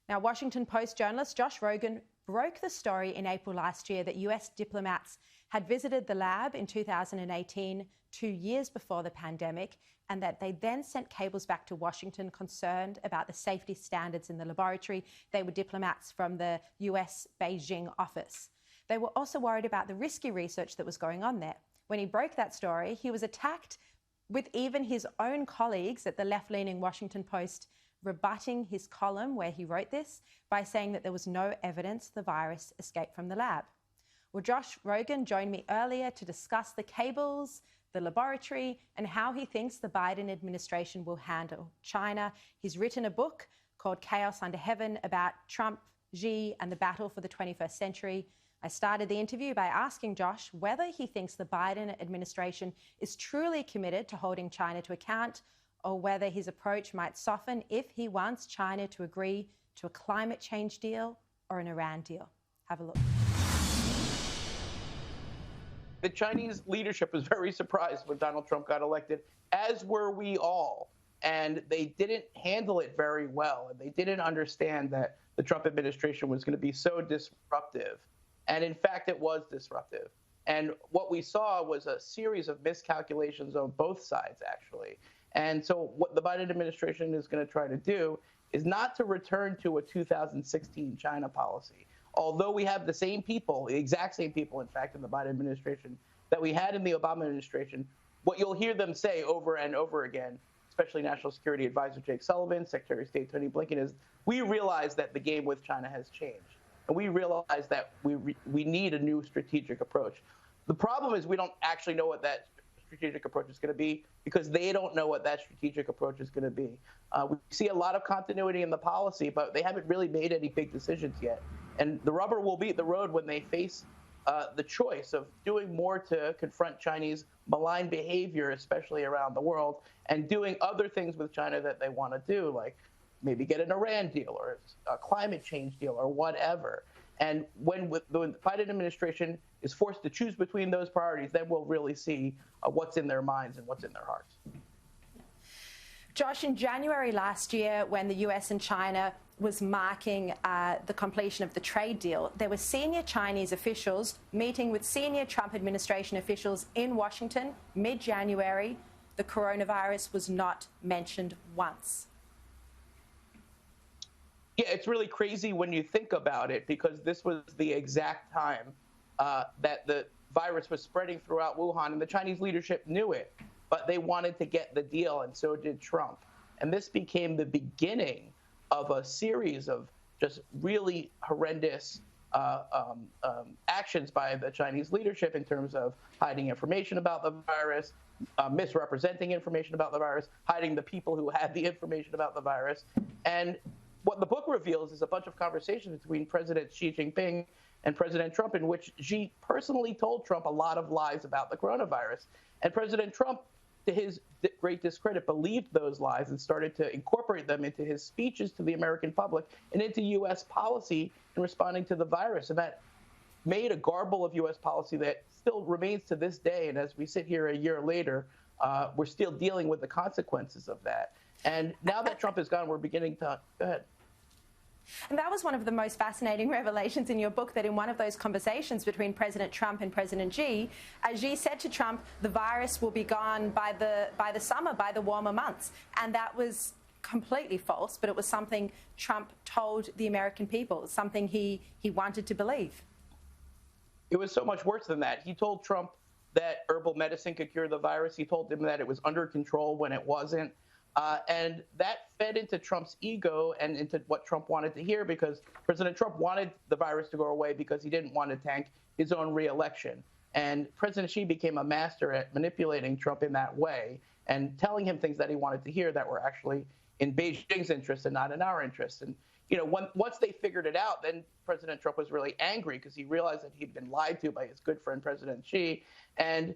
Now, Washington Post journalist Josh Rogin broke the story in April last year that US diplomats had visited the lab in 2018, 2 years before the pandemic, and that they then sent cables back to Washington concerned about the safety standards in the laboratory. They were diplomats from the US Beijing office. They were also worried about the risky research that was going on there. When he broke that story, he was attacked with even his own colleagues at the left-leaning Washington Post rebutting his column where he wrote this by saying that there was no evidence the virus escaped from the lab. Well, Josh Rogin joined me earlier to discuss the cables, the laboratory, and how he thinks the Biden administration will handle China. He's written a book called Chaos Under Heaven about Trump, Xi, and the battle for the 21st century. I started the interview by asking Josh whether he thinks the Biden administration is truly committed to holding China to account, or whether his approach might soften if he wants China to agree to a climate change deal or an Iran deal. Have a look. The Chinese leadership was very surprised when Donald Trump got elected, as were we all. And they didn't handle it very well. And they didn't understand that the Trump administration was going to be so disruptive. And in fact, it was disruptive. And what we saw was a series of miscalculations on both sides, actually. And so what the Biden administration is going to try to do is not to return to a 2016 China policy. Although we have the same people, the exact same people, in fact, in the Biden administration that we had in the Obama administration, what you'll hear them say over and over again, especially National Security Advisor Jake Sullivan, Secretary of State Tony Blinken, is we realize that the game with China has changed. And we realize that we need a new strategic approach. The problem is we don't actually know what that strategic approach is going to be because they don't know what that strategic approach is going to be. We see a lot of continuity in the policy, but they haven't really made any big decisions yet. And the rubber will meet the road when they face the choice of doing more to confront Chinese malign behavior, especially around the world, and doing other things with China that they want to do, like maybe get an Iran deal or a climate change deal or whatever. And when the Biden administration is forced to choose between those priorities, then we'll really see what's in their minds and what's in their hearts. Josh, in January last year, when the US and China was marking the completion of the trade deal, there were senior Chinese officials meeting with senior Trump administration officials in Washington mid-January. The coronavirus was not mentioned once. Yeah, it's really crazy when you think about it, because this was the exact time that the virus was spreading throughout Wuhan, and the Chinese leadership knew it, but they wanted to get the deal, and so did Trump. And this became the beginning of a series of just really horrendous actions by the Chinese leadership in terms of hiding information about the virus, misrepresenting information about the virus, hiding the people who had the information about the virus. And what the book reveals is a bunch of conversations between President Xi Jinping and President Trump, in which Xi personally told Trump a lot of lies about the coronavirus. And President Trump, to his great discredit, believed those lies and started to incorporate them into his speeches to the American public and into U.S. policy in responding to the virus. And that made a garble of U.S. policy that still remains to this day. And as we sit here a year later, we're still dealing with the consequences of that. And now that Trump is gone, we're beginning to go ahead. And that was one of the most fascinating revelations in your book, that in one of those conversations between President Trump and President Xi, Xi said to Trump, the virus will be gone by the summer, by the warmer months. And that was completely false, but it was something Trump told the American people, something he wanted to believe. It was so much worse than that. He told Trump that herbal medicine could cure the virus. He told him that it was under control when it wasn't. And that fed into Trump's ego and into what Trump wanted to hear, because President Trump wanted the virus to go away because he didn't want to tank his own reelection. And President Xi became a master at manipulating Trump in that way and telling him things that he wanted to hear that were actually in Beijing's interest and not in our interest. And, you know, once they figured it out, then President Trump was really angry because he realized that he'd been lied to by his good friend, President Xi. And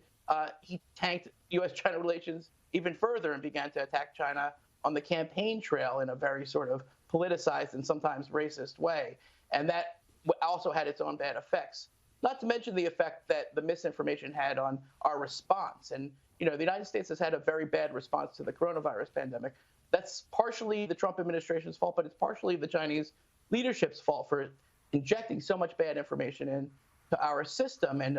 he tanked U.S.-China relations even further and began to attack China on the campaign trail in a very sort of politicized and sometimes racist way. And that also had its own bad effects, not to mention the effect that the misinformation had on our response. And, you know, the United States has had a very bad response to the coronavirus pandemic. That's partially the Trump administration's fault, but it's partially the Chinese leadership's fault for injecting so much bad information into our system. And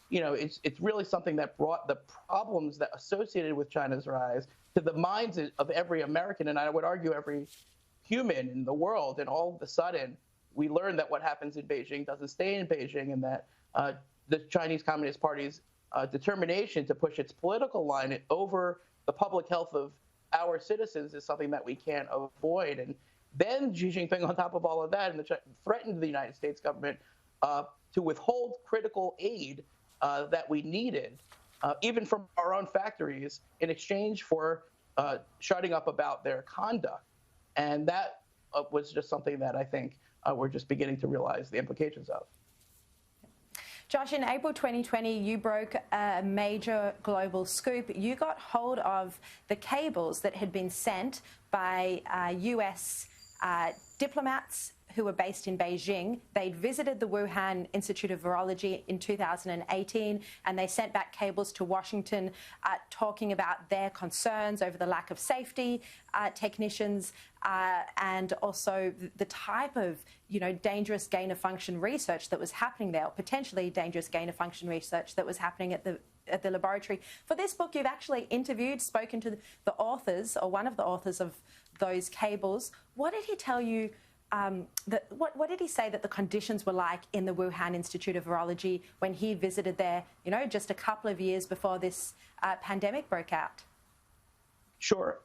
it's really something that brought the problems that associated with China's rise to the minds of every American, and I would argue every human in the world. And all of a sudden, we learned that what happens in Beijing doesn't stay in Beijing, and that the Chinese Communist Party's determination to push its political line over the public health of our citizens is something that we can't avoid. And then Xi Jinping, on top of all of that, threatened the United States government to withhold critical aid that we needed, even from our own factories, in exchange for shutting up about their conduct. And that was just something that I think we're just beginning to realize the implications of. Josh, in April 2020, you broke a major global scoop. You got hold of the cables that had been sent by US diplomats who were based in Beijing. They'd visited the Wuhan Institute of Virology in 2018, and they sent back cables to Washington talking about their concerns over the lack of safety technicians and also the type of, dangerous gain-of-function research that was happening there, or potentially dangerous gain-of-function research that was happening at the laboratory. For this book, you've actually spoken to the authors, or one of the authors of those cables. What did he tell you? What did he say that the conditions were like in the Wuhan Institute of Virology when he visited there, just a couple of years before this pandemic broke out? Sure.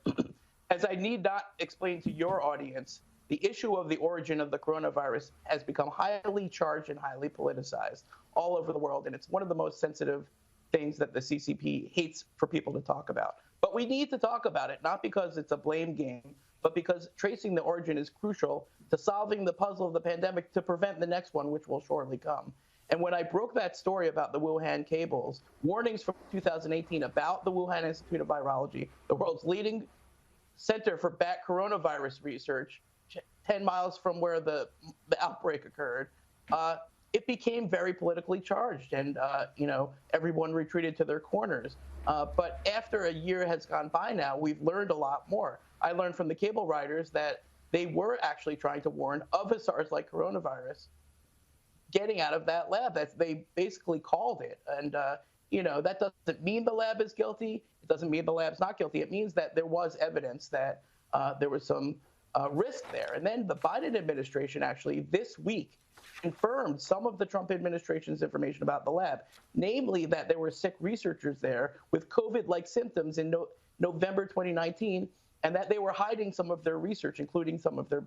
As I need not explain to your audience, the issue of the origin of the coronavirus has become highly charged and highly politicized all over the world. And it's one of the most sensitive things that the CCP hates for people to talk about. But we need to talk about it, not because it's a blame game, but because tracing the origin is crucial to solving the puzzle of the pandemic to prevent the next one, which will surely come. And when I broke that story about the Wuhan cables, warnings from 2018 about the Wuhan Institute of Virology, the world's leading center for bat coronavirus research, 10 miles from where the outbreak occurred, it became very politically charged, and everyone retreated to their corners. But after a year has gone by now, we've learned a lot more. I learned from the cable writers that they were actually trying to warn of a SARS-like coronavirus getting out of that lab. They basically called it. And, that doesn't mean the lab is guilty. It doesn't mean the lab's not guilty. It means that there was evidence that there was some risk there. And then the Biden administration actually this week confirmed some of the Trump administration's information about the lab, namely that there were sick researchers there with COVID-like symptoms in November 2019, and that they were hiding some of their research, including some of their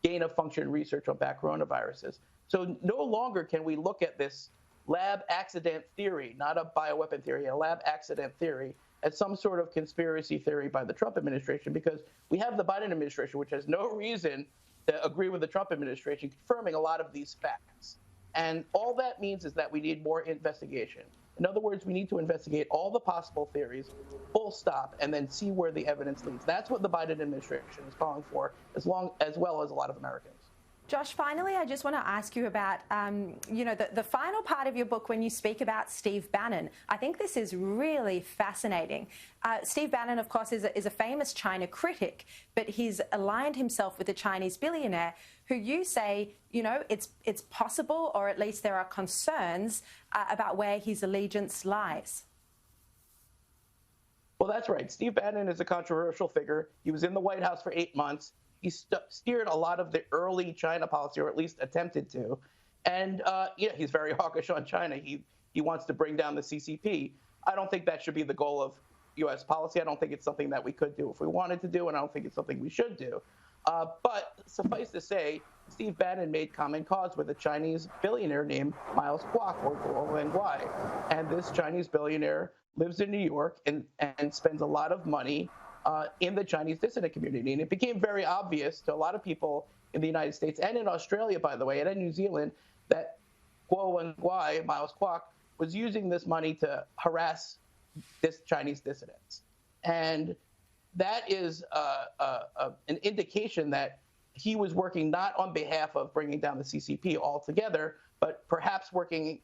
gain-of-function research on bat coronaviruses. So no longer can we look at this lab accident theory, not a bioweapon theory, a lab accident theory, as some sort of conspiracy theory by the Trump administration, because we have the Biden administration, which has no reason to agree with the Trump administration, confirming a lot of these facts. And all that means is that we need more investigation. In other words, we need to investigate all the possible theories, full stop, and then see where the evidence leads. That's what the Biden administration is calling for, as well as a lot of Americans. Josh, finally, I just want to ask you about, the final part of your book when you speak about Steve Bannon. I think this is really fascinating. Steve Bannon, of course, is a famous China critic, but he's aligned himself with a Chinese billionaire who you say, it's possible, or at least there are concerns about where his allegiance lies. Well, that's right. Steve Bannon is a controversial figure. He was in the White House for 8 months. He steered a lot of the early China policy, or at least attempted to. And he's very hawkish on China. He wants to bring down the CCP. I don't think that should be the goal of U.S. policy. I don't think it's something that we could do if we wanted to do, and I don't think it's something we should do. But suffice to say, Steve Bannon made common cause with a Chinese billionaire named Miles Kwok, or Guo Wengwai. And this Chinese billionaire lives in New York and spends a lot of money in the Chinese dissident community. And it became very obvious to a lot of people in the United States and in Australia, by the way, and in New Zealand, that Guo Wengwai, Miles Kwok, was using this money to harass this Chinese dissidents. And that is an indication that he was working not on behalf of bringing down the CCP altogether, but perhaps working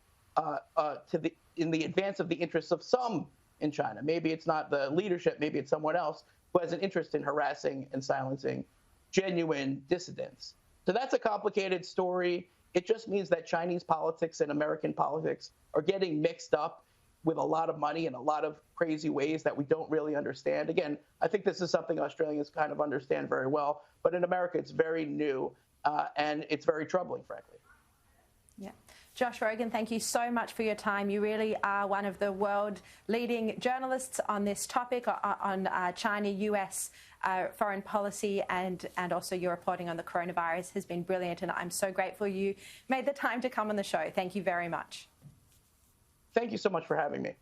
in the advance of the interests of some in China. Maybe it's not the leadership, maybe it's someone else who has an interest in harassing and silencing genuine dissidents. So that's a complicated story. It just means that Chinese politics and American politics are getting mixed up with a lot of money in a lot of crazy ways that we don't really understand. Again, I think this is something Australians kind of understand very well, but in America, it's very new and it's very troubling, frankly. Yeah. Josh Rogin, thank you so much for your time. You really are one of the world leading journalists on this topic, on China-US foreign policy, and also your reporting on the coronavirus has been brilliant, and I'm so grateful you made the time to come on the show. Thank you very much. Thank you so much for having me.